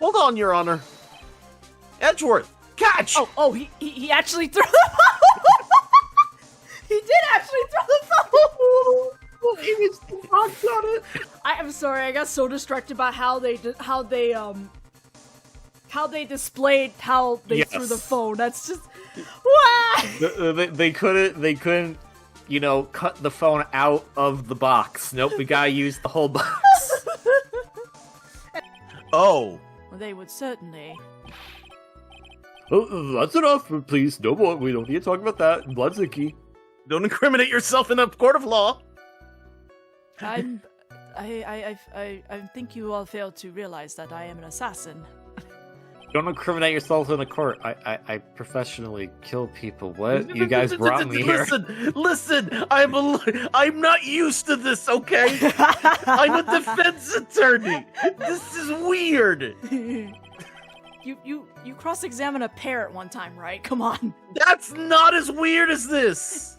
Hold on, Your Honor. Edgeworth, catch! Oh, he actually threw the phone! He did actually throw the phone! It's the box on it. I am sorry, I got so distracted by how they displayed how they threw the phone. That's just what? They couldn't, you know, cut the phone out of the box. Nope, we gotta use the whole box. Oh. Well, they would certainly. Oh, that's enough, please. No more. We don't need to talk about that. Blood's the key. Don't incriminate yourself in a court of law. I think you all failed to realize that I am an assassin. Don't incriminate yourself in the court. I professionally kill people. What? You guys brought me here. Listen, I'm not used to this, okay? I'm a defense attorney. This is weird. You cross-examined a parrot one time, right? Come on. That's not as weird as this.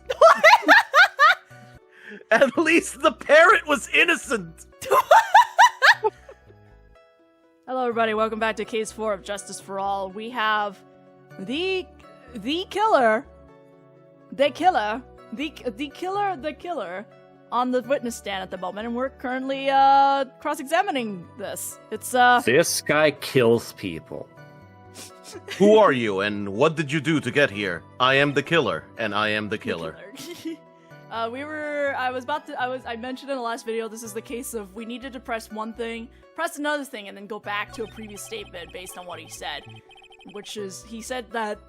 At least the parrot was innocent. Hello, everybody. Welcome back to Case 4 of Justice for All. We have the killer on the witness stand at the moment, and we're currently cross-examining this. It's This guy kills people. Who are you, and what did you do to get here? I am the killer, and I am the killer. I mentioned in the last video, this is the case of we needed to press one thing, press another thing, and then go back to a previous statement based on what he said. Which is, he said that,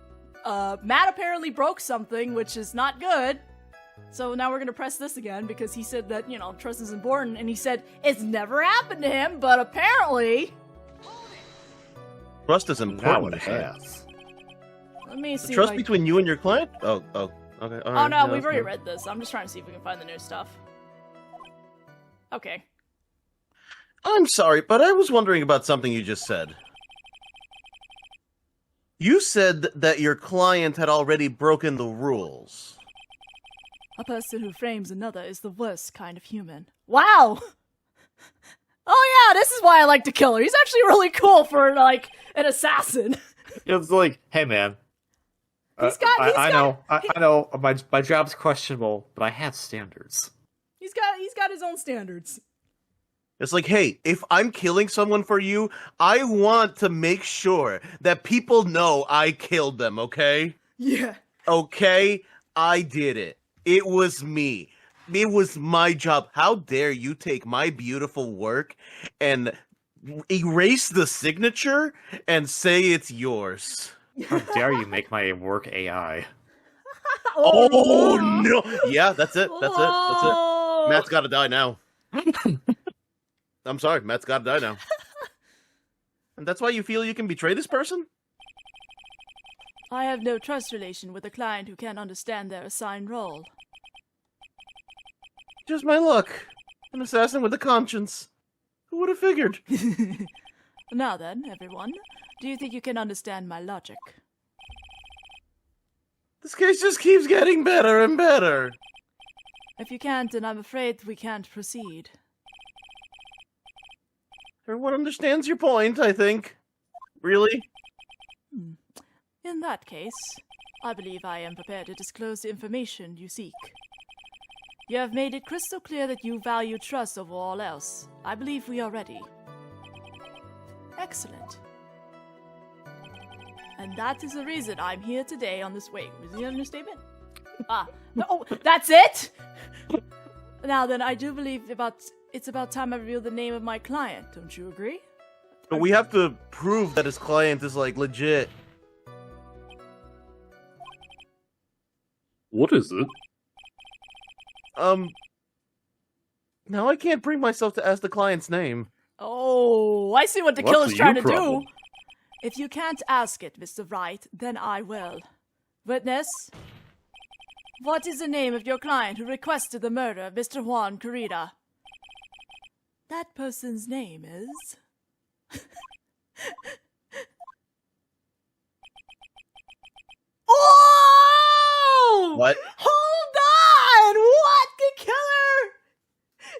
Matt apparently broke something, which is not good. So now we're gonna press this again, because he said that, you know, trust is important, and he said it's never happened to him, but apparently... Trust is important. Now it has. Let me see. Trust between you and your client? Oh, okay. All right. Oh no, we've already read this. I'm just trying to see if we can find the new stuff. Okay. I'm sorry, but I was wondering about something you just said. You said that your client had already broken the rules. A person who frames another is the worst kind of human. Wow! Oh yeah, this is why I like to kill her. He's actually really cool for, like, an assassin. It's like, hey man. I know. My job's questionable, but I have standards. He's got his own standards. It's like, hey, if I'm killing someone for you, I want to make sure that people know I killed them, okay? Yeah. Okay? I did it. It was me. It was my job. How dare you take my beautiful work and erase the signature and say it's yours? How dare you make my work AI? Oh no! Yeah, that's it. That's it. Matt's gotta die now. I'm sorry, Matt's gotta die now. And that's why you feel you can betray this person? I have no trust relation with a client who can't understand their assigned role. Just my luck. An assassin with a conscience. Who would have figured? Now then, everyone, do you think you can understand my logic? This case just keeps getting better and better. If you can't, then I'm afraid we can't proceed. Everyone understands your point, I think. Really? In that case, I believe I am prepared to disclose the information you seek. You have made it crystal clear that you value trust over all else. I believe we are ready. Excellent. And that is the reason I'm here today on this... Wait, was the understatement? No, that's it? Now then, I do believe it's about time I reveal the name of my client. Don't you agree? But we have to prove that his client is, like, legit. What is it? Now I can't bring myself to ask the client's name. Oh, I see what the killer's trying to problem? do. If you can't ask it, Mr. Wright, then I will. Witness, what is the name of your client who requested the murder of Mr. Juan Corrida? That person's name is... Oh! What? Hold on! What? The killer?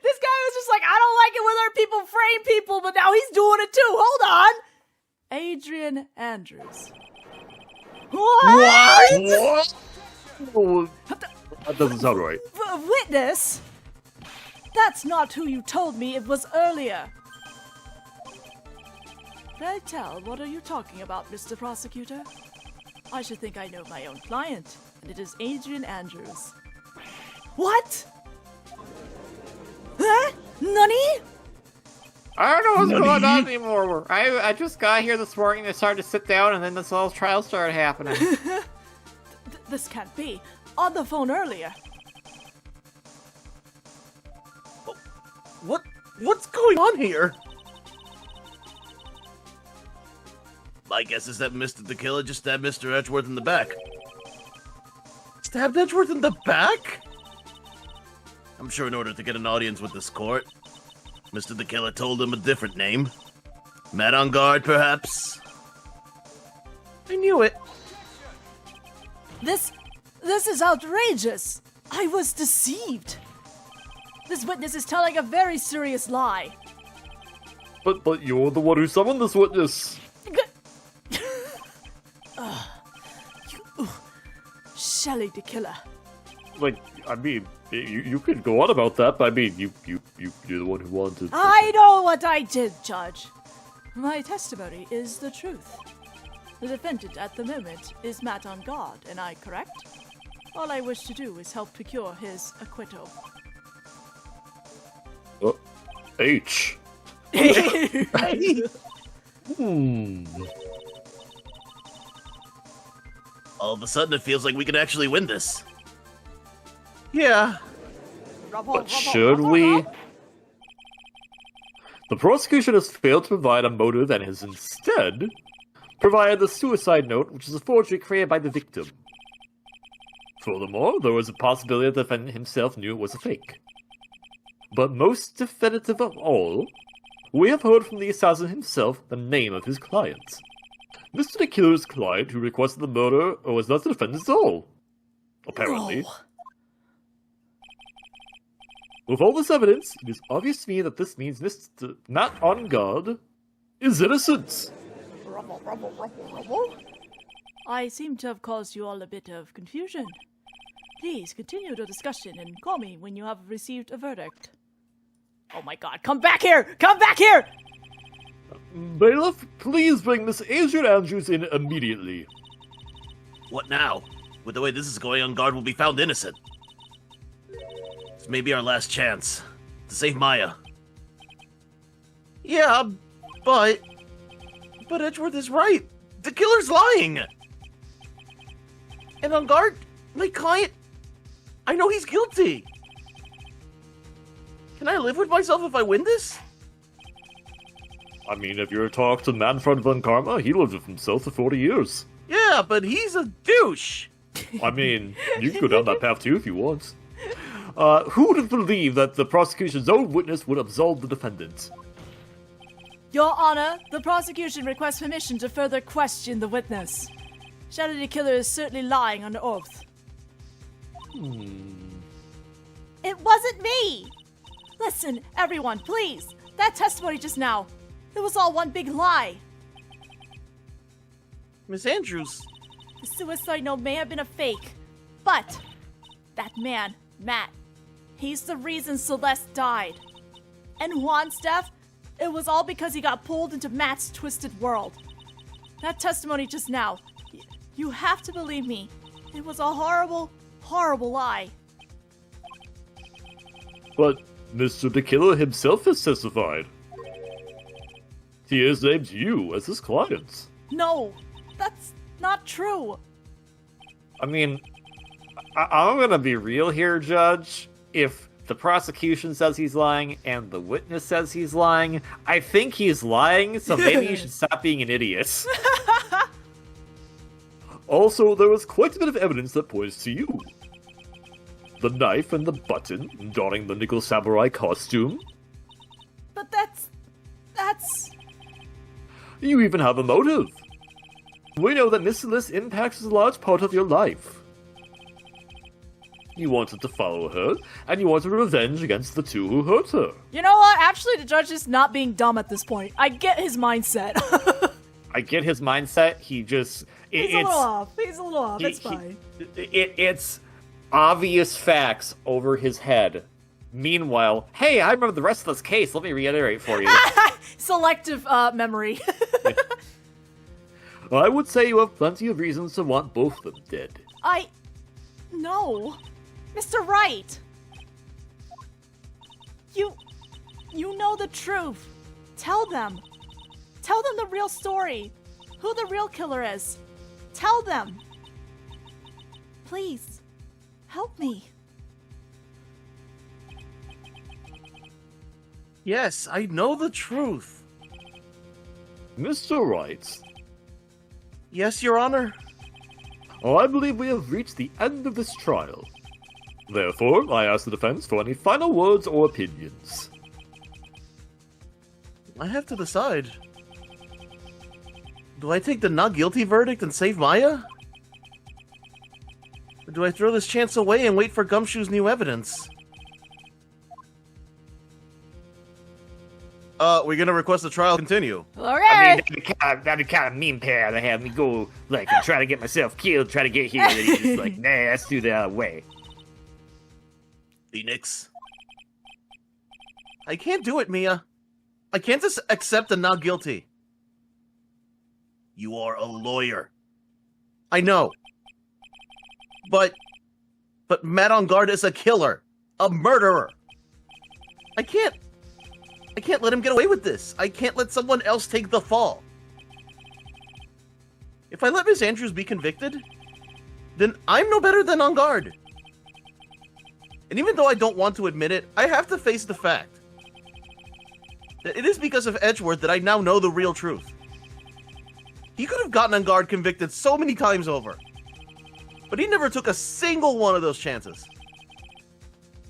This guy was just like, I don't like it when other people frame people, but now he's doing it too. Hold on. Adrian Andrews. What? Oh, that doesn't sound right. Witness? That's not who you told me it was earlier. Pray tell, what are you talking about, Mr. Prosecutor? I should think I know my own client, and it is Adrian Andrews. What? Huh? Nani? I don't know what's going on anymore. I just got here this morning and started to sit down, and then this whole trial started happening. This can't be. On the phone earlier. What's going on here? My guess is that Mr. the Killer just stabbed Mr. Edgeworth in the back. Stabbed Edgeworth in the back? I'm sure in order to get an audience with this court, Mr. the Killer told him a different name. Matt on guard, perhaps? I knew it. This is outrageous. I was deceived. This witness is telling a very serious lie. But you're the one who summoned this witness. Shelley the Killer. Like, I mean, you could go on about that, but I mean, you're the one who wanted. I know what I did, Judge. My testimony is the truth. The defendant at the moment is Matt on guard, am I correct? All I wish to do is help procure his acquittal. H. All of a sudden, it feels like we could actually win this. Yeah. But should we? The prosecution has failed to provide a motive and has instead provided the suicide note, which is a forgery created by the victim. Furthermore, there was a possibility that the defendant himself knew it was a fake. But most definitive of all, we have heard from the assassin himself the name of his client. Mr. the Killer's client who requested the murder was not the defendant at all. Apparently. No. With all this evidence, it is obvious to me that this means Mr. Matt on guard is innocent. I seem to have caused you all a bit of confusion. Please continue the discussion and call me when you have received a verdict. Oh my god, come back here! Come back here! Bailiff, please bring Miss Adrian Andrews in immediately. What now? With the way this is going, on guard will be found innocent. This may be our last chance to save Maya. Yeah, but Edgeworth is right. The killer's lying. And on guard, my client, I know he's guilty. Can I live with myself if I win this? I mean, if you're talk to Manfred von Karma, he lived with himself for 40 years. Yeah, but he's a douche. I mean, you can go down that path too if you want. Who would believe that the prosecution's own witness would absolve the defendant? Your Honor, the prosecution requests permission to further question the witness. Shadow the Killer is certainly lying under oath. It wasn't me! Listen, everyone, please. That testimony just now, it was all one big lie. Miss Andrews. The suicide note may have been a fake, but that man, Matt, he's the reason Celeste died. And Juan's death, it was all because he got pulled into Matt's twisted world. That testimony just now, you have to believe me. It was a horrible, horrible lie. But Mr. the Killer himself has testified. He has named you as his client. No, that's not true. I mean, I'm gonna be real here, Judge. If the prosecution says he's lying and the witness says he's lying, I think he's lying, so maybe you should stop being an idiot. Also, there was quite a bit of evidence that points to you. The knife and the button, donning the nickel samurai costume. But that's... You even have a motive. We know that Miss Celeste impacts a large part of your life. You wanted to follow her, and you wanted revenge against the two who hurt her. You know what? Actually, the judge is not being dumb at this point. I get his mindset. I get his mindset. He just He's a little off. He's a little off. It's fine. It's obvious facts over his head. Meanwhile, hey, I remember the rest of this case. Let me reiterate for you. Selective memory. I would say you have plenty of reasons to want both of them dead. No. Mr. Wright. You know the truth. Tell them. Tell them the real story. Who the real killer is. Tell them. Please. Help me. Yes, I know the truth. Mr. Wright. Yes, Your Honor. I believe we have reached the end of this trial. Therefore, I ask the defense for any final words or opinions. I have to decide. Do I take the not guilty verdict and save Maya? Or do I throw this chance away and wait for Gumshoe's new evidence? We're gonna request the trial continue. Okay. I mean, that'd be kind of mean pair to have me go, like, and try to get myself killed, try to get here, and he's just like, nah, let's do the other way. Phoenix. I can't do it, Mia. I can't just accept the not guilty. You are a lawyer. I know. But Matt on guard is a killer. A murderer. I can't let him get away with this. I can't let someone else take the fall. If I let Miss Andrews be convicted, then I'm no better than on guard. And even though I don't want to admit it, I have to face the fact that it is because of Edgeworth that I now know the real truth. He could have gotten on guard convicted so many times over, but he never took a single one of those chances.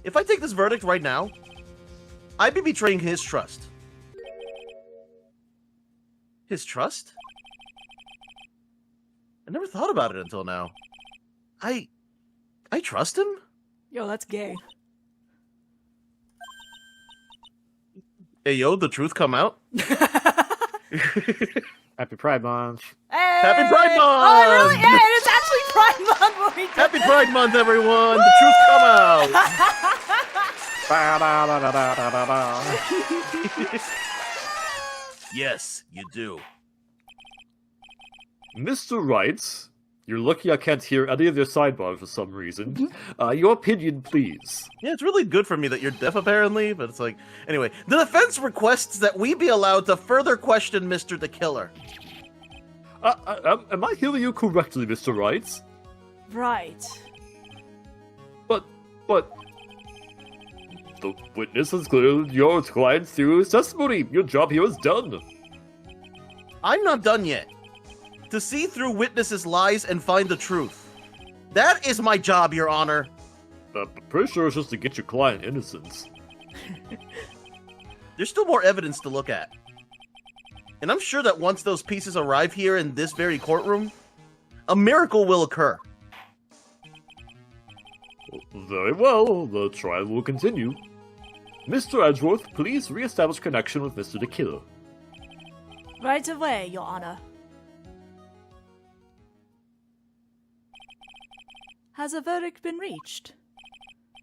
If I take this verdict right now, I'd be betraying his trust. His trust? I never thought about it until now. I trust him? Yo, that's gay. Hey, yo, the truth come out? Happy Pride Month. Hey! Happy Pride Month! Oh, really? Yeah, it is actually Pride Month when we did Happy this. Pride Month, everyone! The truth come out! Yes, you do. Mr. Wright, you're lucky I can't hear any of your sidebars for some reason. Your opinion, please. Yeah, it's really good for me that you're deaf, apparently, but it's like... Anyway, the defense requests that we be allowed to further question Mr. the Killer. Am I hearing you correctly, Mr. Wright? Right. But... The witness has cleared your client through his testimony. Your job here is done. I'm not done yet. To see through witnesses' lies and find the truth. That is my job, Your Honor. I'm pretty sure it's just to get your client innocence. There's still more evidence to look at. And I'm sure that once those pieces arrive here in this very courtroom, a miracle will occur. Very well, the trial will continue. Mr. Edgeworth, please re-establish connection with Mr. the Killer. Right away, Your Honor. Has a verdict been reached?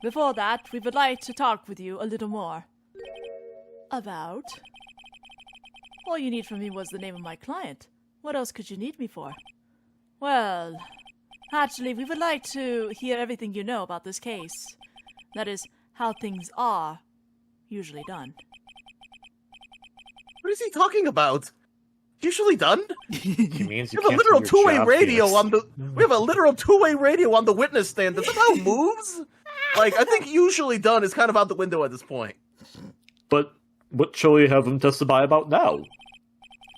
Before that, we would like to talk with you a little more. About? All you need from me was the name of my client. What else could you need me for? Well, actually, we would like to hear everything you know about this case. That is, how things are usually done. What is he talking about? Usually done? He means you We have a can't literal do your two-way job, radio Phoenix. on the. We have a literal two-way radio on the witness stand. Does that how it moves? Like, I think usually done is kind of out the window at this point. But what shall we have him testify about now?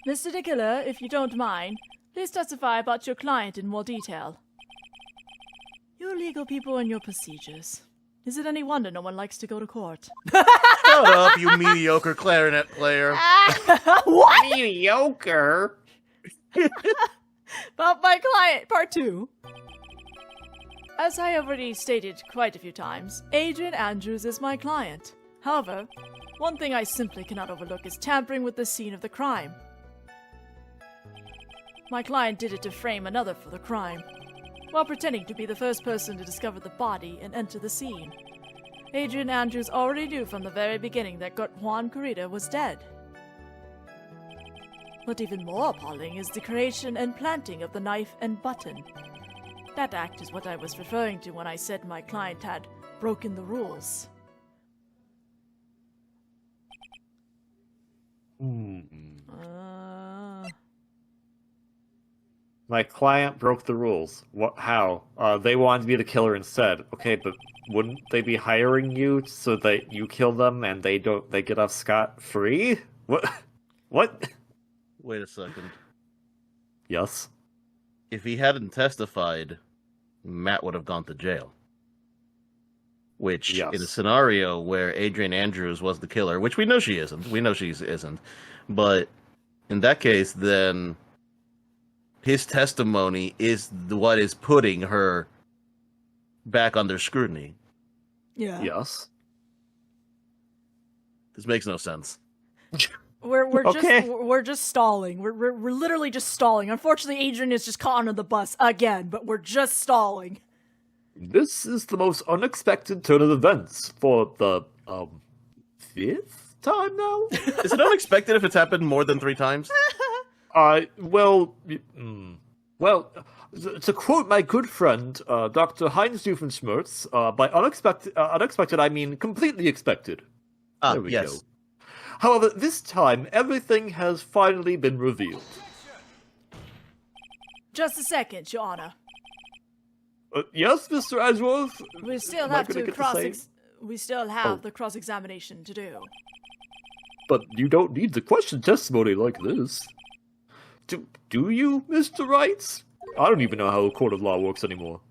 Mr. the Killer, if you don't mind, please testify about your client in more detail. Your legal people and your procedures. Is it any wonder no one likes to go to court? Shut up, you mediocre clarinet player. What? Mediocre? About my client, part 2. As I already stated quite a few times, Adrian Andrews is my client. However, one thing I simply cannot overlook is tampering with the scene of the crime. My client did it to frame another for the crime, while pretending to be the first person to discover the body and enter the scene. Adrian Andrews already knew from the very beginning that Juan Corrida was dead. What even more appalling is the creation and planting of the knife and button. That act is what I was referring to when I said my client had broken the rules. My client broke the rules. What? How? They wanted to be the killer instead. Okay, but wouldn't they be hiring you so that you kill them and they get off scot-free? What? What? Wait a second. Yes. If he hadn't testified, Matt would have gone to jail. Which, Yes. in a scenario where Adrian Andrews was the killer, which we know she isn't, but in that case, then his testimony is what is putting her back under scrutiny. Yeah. Yes. This makes no sense. We're Okay. just stalling. We're literally just stalling. Unfortunately, Adrian is just caught under the bus again, but we're just stalling. This is the most unexpected turn of events for the, 5th time now? Is it unexpected if it's happened more than 3 times? Well, to quote my good friend, Dr. Heinz Doofenshmirtz, by unexpected, I mean completely expected. There we yes. go. However, this time, everything has finally been revealed. Just a second, Your Honor. Yes, Mr. Edgeworth? We still Am I have gonna to get say? We still have Oh. the cross-examination to do. But you don't need to question testimony like this. Do you, Mr. Wright? I don't even know how a court of law works anymore.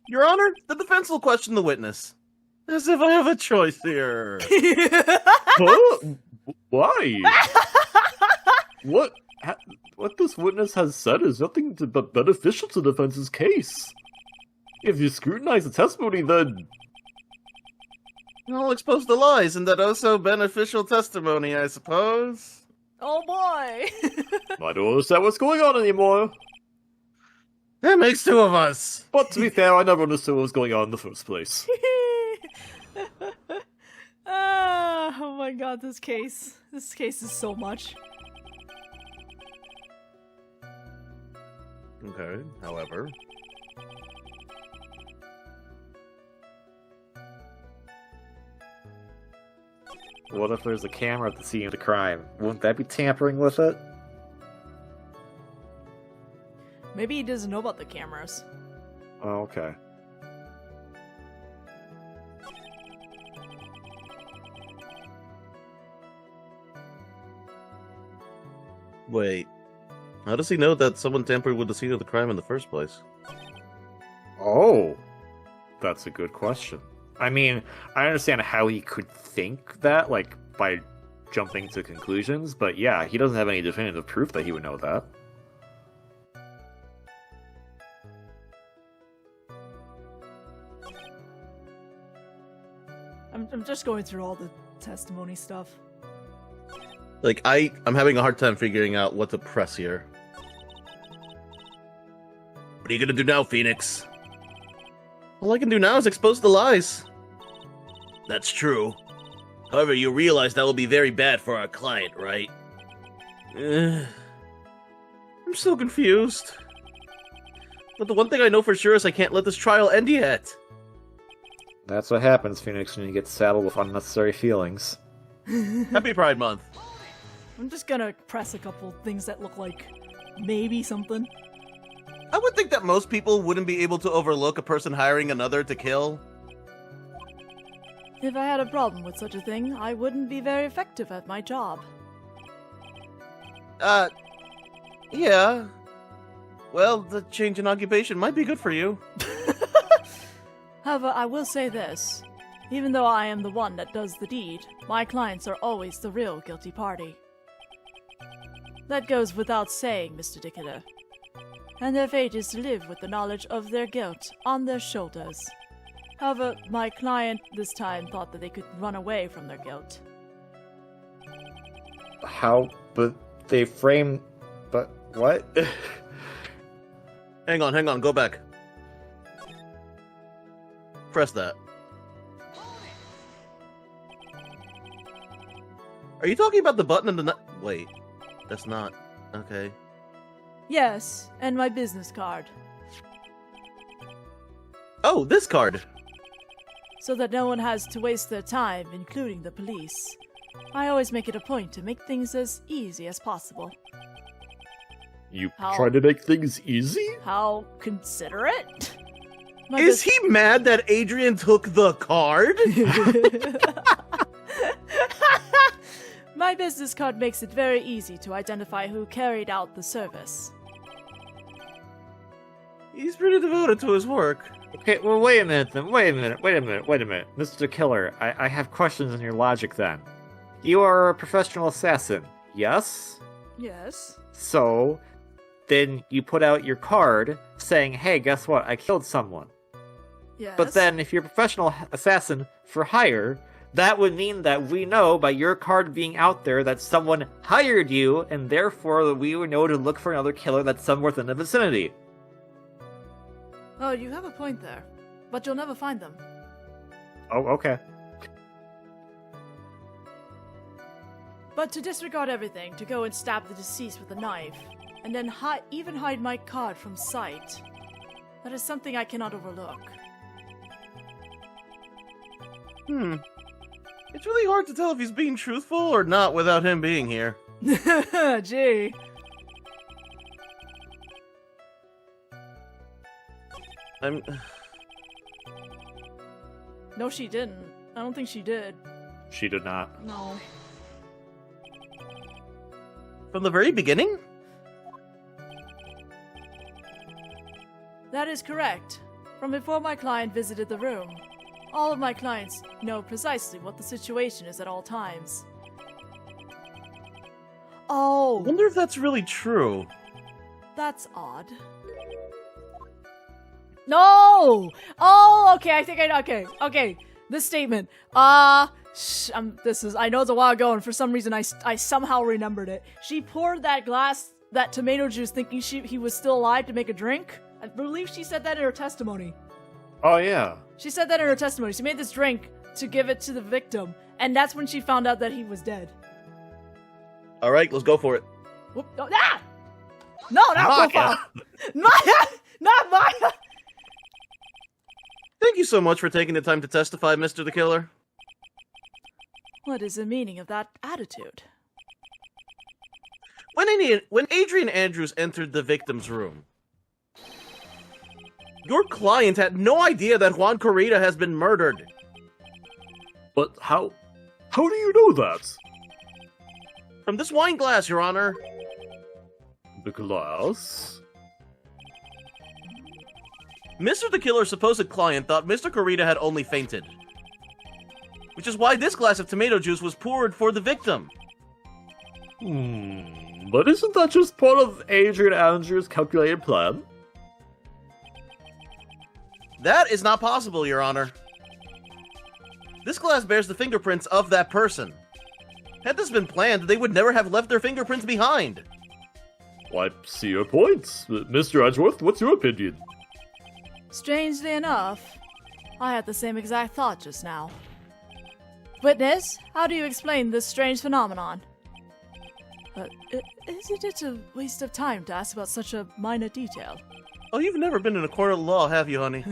Your Honor, the defense will question the witness. As if I have a choice here. Huh? Why? What this witness has said is nothing but beneficial to the defense's case. If you scrutinize the testimony, then... I'll expose the lies in that also beneficial testimony, I suppose. Oh boy! I don't understand what's going on anymore. That makes 2 of us. But to be fair, I never understood what was going on in the first place. Oh my god, this case is so much. Okay, however... What if there's a camera at the scene of the crime? Wouldn't that be tampering with it? Maybe he doesn't know about the cameras. Oh, okay. Wait, how does he know that someone tampered with the scene of the crime in the first place? Oh, that's a good question. I mean, I understand how he could think that, like, by jumping to conclusions, but yeah, he doesn't have any definitive proof that he would know that. I'm just going through all the testimony stuff. Like, I'm having a hard time figuring out what to press here. What are you gonna do now, Phoenix? All I can do now is expose the lies. That's true. However, you realize that will be very bad for our client, right? I'm so confused. But the one thing I know for sure is I can't let this trial end yet. That's what happens, Phoenix, when you get saddled with unnecessary feelings. Happy Pride Month. I'm just gonna press a couple things that look like maybe something. I would think that most people wouldn't be able to overlook a person hiring another to kill. If I had a problem with such a thing, I wouldn't be very effective at my job. Yeah. Well, the change in occupation might be good for you. However, I will say this. Even though I am the one that does the deed, my clients are always the real guilty party. That goes without saying, Mr. Dickiter. And their fate is to live with the knowledge of their guilt on their shoulders. However, my client this time thought that they could run away from their guilt. How? But they frame... But what? Hang on, go back. Press that. Are you talking about the button in the wait, that's not... Okay. Yes, and my business card. Oh, this card! So that no one has to waste their time, including the police. I always make it a point to make things as easy as possible. You How- try to make things easy? How considerate? My Is he mad that Adrian took the card? My business card makes it very easy to identify who carried out the service. He's pretty devoted to his work. Okay, well, wait a minute then. Wait a minute. Mr. Killer, I have questions on your logic then. You are a professional assassin, yes? Yes. So, then you put out your card saying, hey, guess what? I killed someone. Yes. But then, if you're a professional assassin for hire, that would mean that we know by your card being out there that someone hired you, and therefore we would know to look for another killer that's somewhere within the vicinity. Oh, you have a point there. But you'll never find them. Oh, okay. But to disregard everything, to go and stab the deceased with a knife, and then even hide my card from sight, that is something I cannot overlook. It's really hard to tell if he's being truthful or not without him being here. Gee. No, she didn't. I don't think she did. She did not. No. From the very beginning? That is correct. From before my client visited the room. All of my clients know precisely what the situation is at all times. I Oh, wonder if that's really true. that's odd. No! Oh, okay, I think I know. Okay. This statement. I know it's a while ago, and for some reason I somehow remembered it. She poured that tomato juice thinking he was still alive to make a drink. I believe she said that in her testimony. Oh, yeah. She said that in her testimony. She made this drink to give it to the victim, and that's when she found out that he was dead. Alright, let's go for it. Whoop, no, ah! No, not Maya! profile. Maya! Not Maya! Thank you so much for taking the time to testify, Mr. the Killer. What is the meaning of that attitude? When Adrian Andrews entered the victim's room, your client had no idea that Juan Corrida has been murdered. But how do you know that? From this wine glass, Your Honor. The glass? Mr. the Killer's supposed client thought Mr. Corrida had only fainted. Which is why this glass of tomato juice was poured for the victim. But isn't that just part of Adrian Andrews' calculated plan? That is not possible, Your Honor. This glass bears the fingerprints of that person. Had this been planned, they would never have left their fingerprints behind. I see your points. Mr. Edgeworth, what's your opinion? Strangely enough, I had the same exact thought just now. Witness, how do you explain this strange phenomenon? Isn't it a waste of time to ask about such a minor detail? Oh, you've never been in a court of law, have you, honey?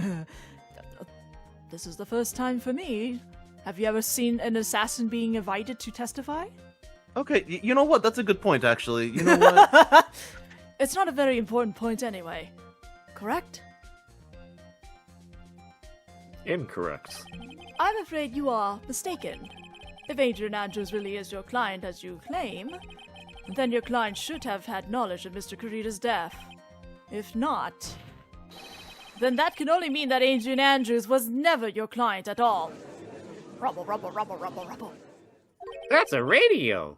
This is the first time for me. Have you ever seen an assassin being invited to testify? Okay, you know what? That's a good point, actually. You know what? It's not a very important point anyway. Correct? Incorrect. I'm afraid you are mistaken. If Adrian Andrews really is your client as you claim, then your client should have had knowledge of Mr. Corrida's death. If not, then that can only mean that Adrian Andrews was never your client at all. Rubble, rubble, rubble, rubble, rubble. That's a radio.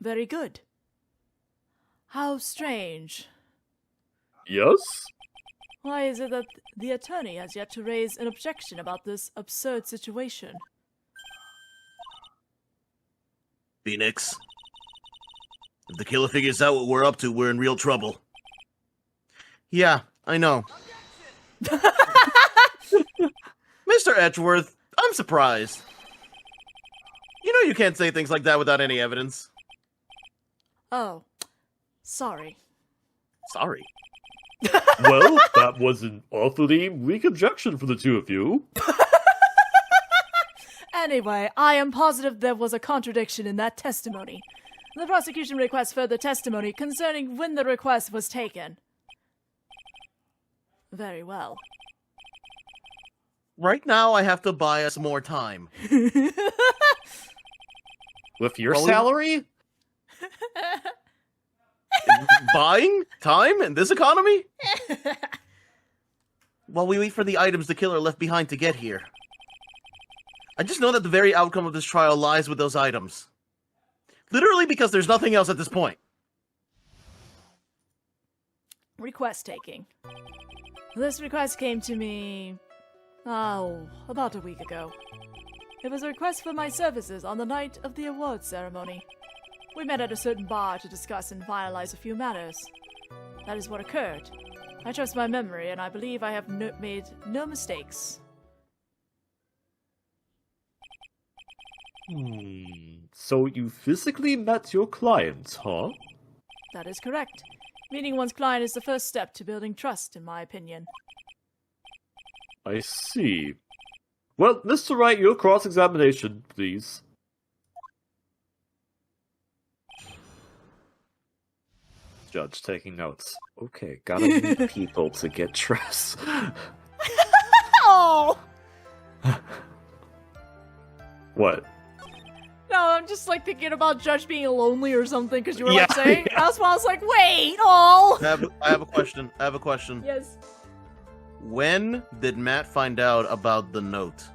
Very good. How strange. Yes? Why is it that the attorney has yet to raise an objection about this absurd situation? Phoenix. If the killer figures out what we're up to, we're in real trouble. Yeah, I know. Mr. Edgeworth, I'm surprised. You know you can't say things like that without any evidence. Oh, sorry. Sorry. Well, that was an awfully weak objection for the two of you. Anyway, I am positive there was a contradiction in that testimony. The prosecution requests further testimony concerning when the request was taken. Very well. Right now, I have to buy us more time. With your Well, salary? Buying time in this economy? While we wait for the items the killer left behind to get here. I just know that the very outcome of this trial lies with those items. Literally because there's nothing else at this point. Request taking. This request came to me, about a week ago. It was a request for my services on the night of the awards ceremony. We met at a certain bar to discuss and finalize a few matters. That is what occurred. I trust my memory, and I believe I have made no mistakes. So you physically met your client, huh? That is correct. Meeting one's client is the first step to building trust, in my opinion. I see. Well, Mr. Wright, your cross-examination, please. Judge taking notes. Okay, gotta meet people to get dressed. Oh! What? No, I'm just like thinking about Judge being lonely or something because you were Yeah, like saying. yeah. That's why I was like, wait, oh. I have a question. I have a question. Yes. When did Matt find out about the note?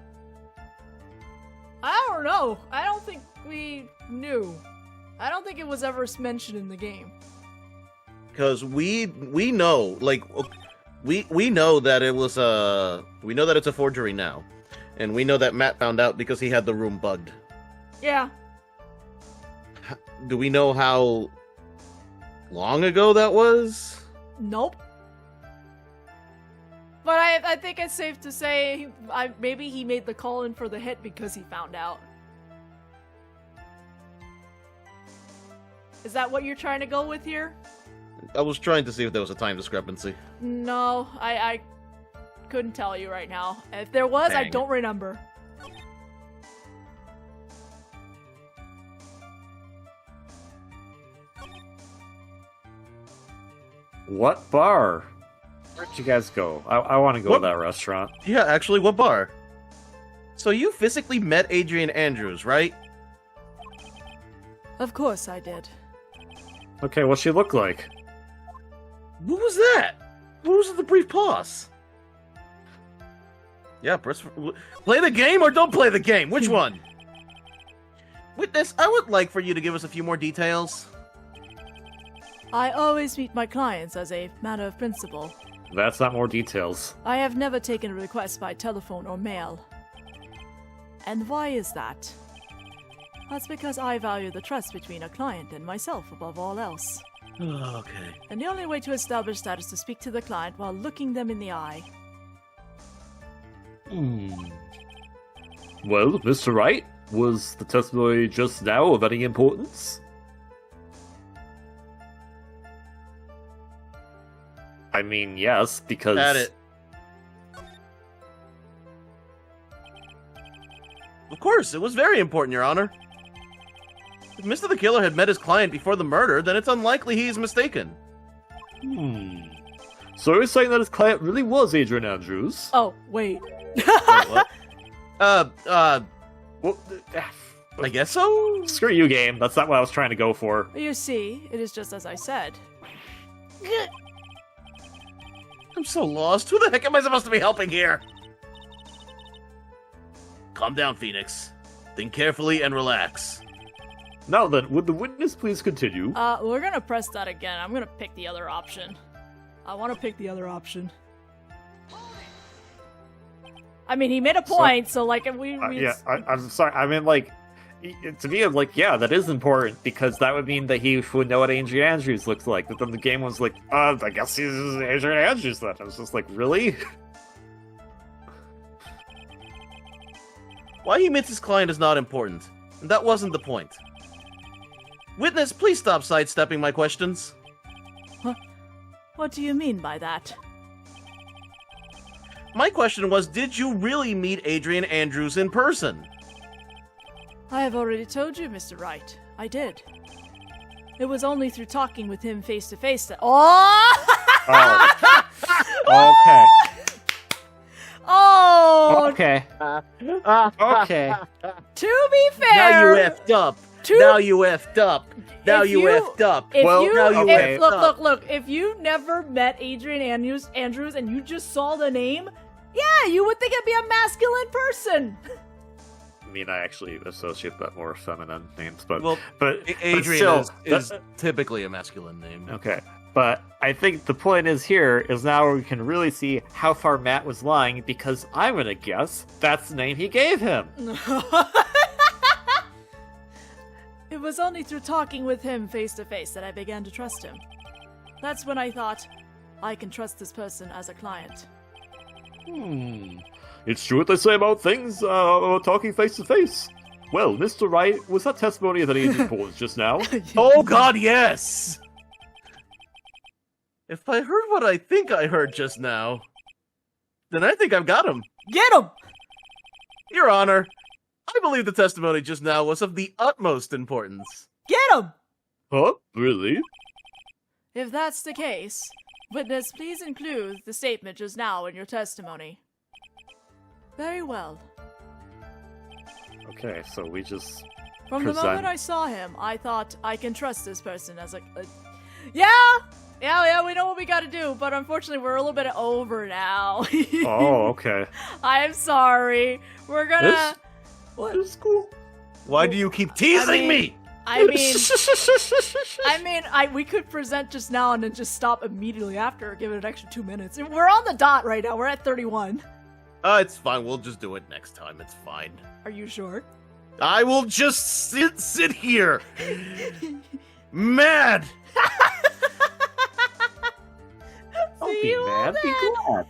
I don't know. I don't think we knew. I don't think it was ever mentioned in the game. Because we know, like, we know that it was we know that it's a forgery now, and we know that Matt found out because he had the room bugged. Yeah. Do we know how long ago that was? Nope. But I think it's safe to say maybe he made the call in for the hit because he found out. Is that what you're trying to go with here? I was trying to see if there was a time discrepancy. No, I couldn't tell you right now. If there was, I Dang. don't remember. What bar? Where'd you guys go? I want to go What? to that restaurant. Yeah, actually, what bar? So you physically met Adrian Andrews, right? Of course I did. Okay, what's she look like? What was that? What was the brief pause? Yeah, play the game or don't play the game. Which one? Witness, I would like for you to give us a few more details. I always meet my clients as a matter of principle. That's not more details. I have never taken a request by telephone or mail. And why is that? That's because I value the trust between a client and myself above all else. Okay. And the only way to establish that is to speak to the client while looking them in the eye. Well, Mr. Wright, was the testimony just now of any importance? I mean, yes, because... At it. Of course, it was very important, Your Honor. If Mr. the Killer had met his client before the murder, then it's unlikely he is mistaken. So you're saying that his client really was Adrian Andrews? Oh, wait. Wait, what? Well, I guess so? screw you, game. That's not what I was trying to go for. You see, it is just as I said. I'm so lost. Who the heck am I supposed to be helping here? Calm down, Phoenix. Think carefully and relax. Now then, would the witness please continue? We're gonna press that again. I'm gonna pick the other option. I want to pick the other option. I mean, he made a point, so like, I'm sorry. I mean, like, to me, I'm like, yeah, that is important, because that would mean that he would know what Adrian Andrews looks like. But then the game was like, I guess he's Adrian Andrews then. I was just like, really? Why he meets his client is not important. And that wasn't the point. Witness, please stop sidestepping my questions. What do you mean by that? My question was, did you really meet Adrian Andrews in person? I have already told you, Mr. Wright. I did. It was only through talking with him face to face that. Oh! Okay. Oh! Okay. Okay. To be fair. Now you effed up. Now you effed up. Now you effed up. Look. If you never met Adrian Andrews and you just saw the name, yeah, you would think it'd be a masculine person. I mean, I actually associate that more with feminine names, but Adrian still, is typically a masculine name. Okay. But I think the point is here is now we can really see how far Matt was lying, because I'm gonna guess that's the name he gave him. It was only through talking with him face to face that I began to trust him. That's when I thought, I can trust this person as a client. It's true what they say about things, talking face to face. Well, Mr. Wright, was that testimony that Agent Paused just now? Oh god, yes! If I heard what I think I heard just now, then I think I've got him. Get him! Your Honor, I believe the testimony just now was of the utmost importance. Get him! Huh? Really? If that's the case, witness, please include the statement just now in your testimony. Very well. Okay, so we just From present... the moment I saw him, I thought I can trust this person as a Yeah, we know what we gotta do, but unfortunately we're a little bit over now. Oh, okay. I'm sorry. We're gonna... What is cool? Why do you keep teasing me? We could present just now and then just stop immediately after, give it an extra 2 minutes. We're on the dot right now. We're at 31. It's fine. We'll just do it next time. It's fine. Are you sure? I will just sit here. Mad. Don't be mad. Be glad.